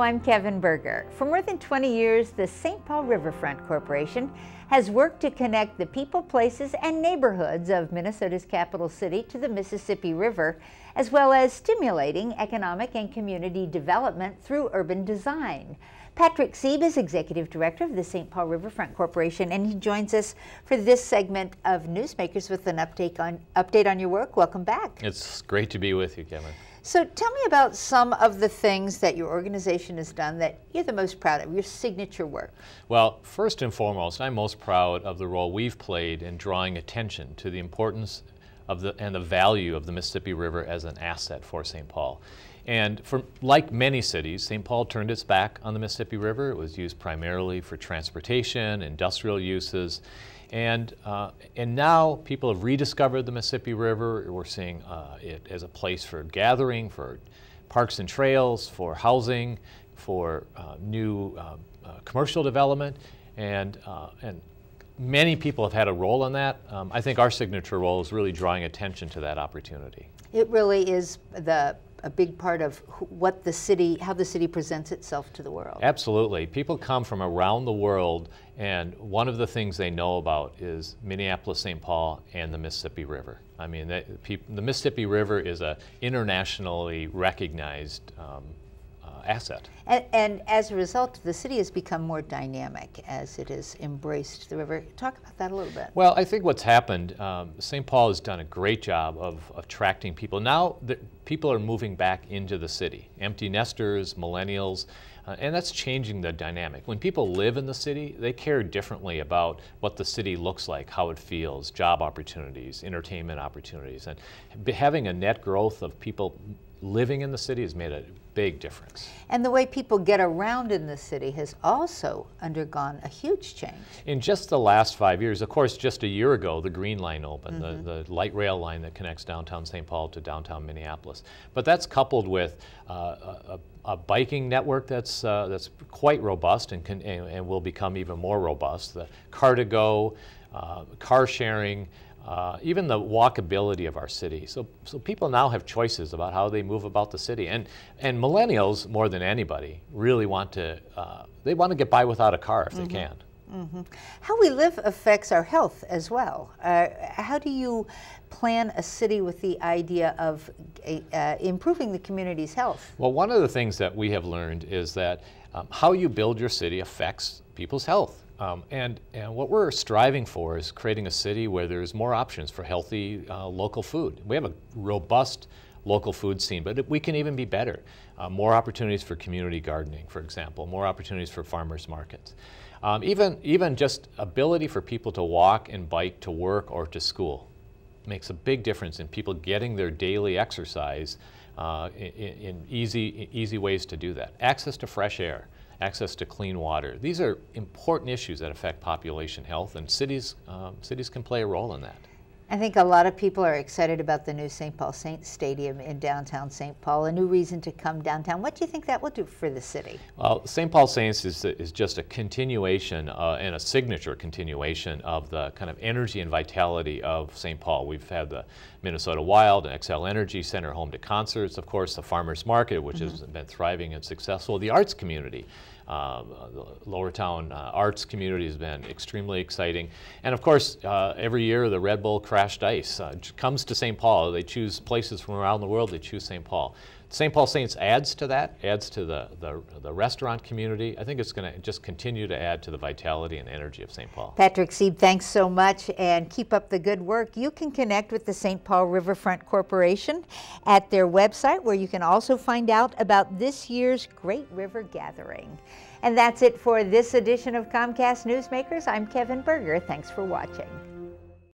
I'm Kevin Berger. For more than 20 years, the St. Paul Riverfront Corporation has worked to connect the people, places, and neighborhoods of Minnesota's capital city to the Mississippi River, as well as stimulating economic and community development through urban design. Patrick Seeb is Executive Director of the St. Paul Riverfront Corporation, and he joins us for this segment of Newsmakers with an update on your work. Welcome back. It's great to be with you, Kevin. So tell me about some of the things that your organization has done that you're the most proud of, your signature work. Well, first and foremost, I'm most proud of the role we've played in drawing attention to the importance of the value of the Mississippi River as an asset for St. Paul. And like many cities, St. Paul turned its back on the Mississippi River. It was used primarily for transportation, industrial uses. And now people have rediscovered the Mississippi River. We're seeing it as a place for gathering, for parks and trails, for housing, for new commercial development, and many people have had a role in that. I think our signature role is really drawing attention to that opportunity. It really is a big part of what the city, how the city presents itself to the world. Absolutely. People come from around the world, and one of the things they know about is Minneapolis, St. Paul, and the Mississippi River. I mean, the Mississippi River is an internationally recognized asset. And as a result, the city has become more dynamic as it has embraced the river. Talk about that a little bit. Well, I think what's happened, St. Paul has done a great job of attracting people. Now people are moving back into the city, empty nesters, millennials, and that's changing the dynamic. When people live in the city, they care differently about what the city looks like, how it feels, job opportunities, entertainment opportunities. And having a net growth of people living in the city has made a big difference. And the way people get around in the city has also undergone a huge change. In just the last 5 years, of course, just a year ago, the Green Line opened, the light rail line that connects downtown St. Paul to downtown Minneapolis. But that's coupled with a biking network that's quite robust and will become even more robust. The car-to-go, car sharing, even the walkability of our city. So people now have choices about how they move about the city. And millennials, more than anybody, really want to, they want to get by without a car if they can. How we live affects our health as well. How do you plan a city with the idea of improving the community's health? Well, one of the things that we have learned is that how you build your city affects people's health. And what we're striving for is creating a city where there's more options for healthy local food. We have a robust local food scene, but we can even be better. More opportunities for community gardening, for example, more opportunities for farmers markets. Even just ability for people to walk and bike to work or to school makes a big difference in people getting their daily exercise in easy ways to do that. Access to fresh air, access to clean water. These are important issues that affect population health, and cities can play a role in that. I think a lot of people are excited about the new St. Paul Saints Stadium in downtown St. Paul, a new reason to come downtown. What do you think that will do for the city? Well, St. Paul Saints is just a continuation and a signature continuation of the kind of energy and vitality of St. Paul. We've had the Minnesota Wild and XL Energy Center home to concerts, of course, the farmers market, which has been thriving and successful, the arts community. The Lowertown arts community has been extremely exciting. And of course, every year the Red Bull Crashed Ice comes to St. Paul. They choose places from around the world, they choose St. Paul. St. Paul Saints adds to that, adds to the restaurant community. I think it's going to just continue to add to the vitality and energy of St. Paul. Patrick Seeb, thanks so much, and keep up the good work. You can connect with the St. Paul Riverfront Corporation at their website, where you can also find out about this year's Great River Gathering. And that's it for this edition of Comcast Newsmakers. I'm Kevin Berger. Thanks for watching.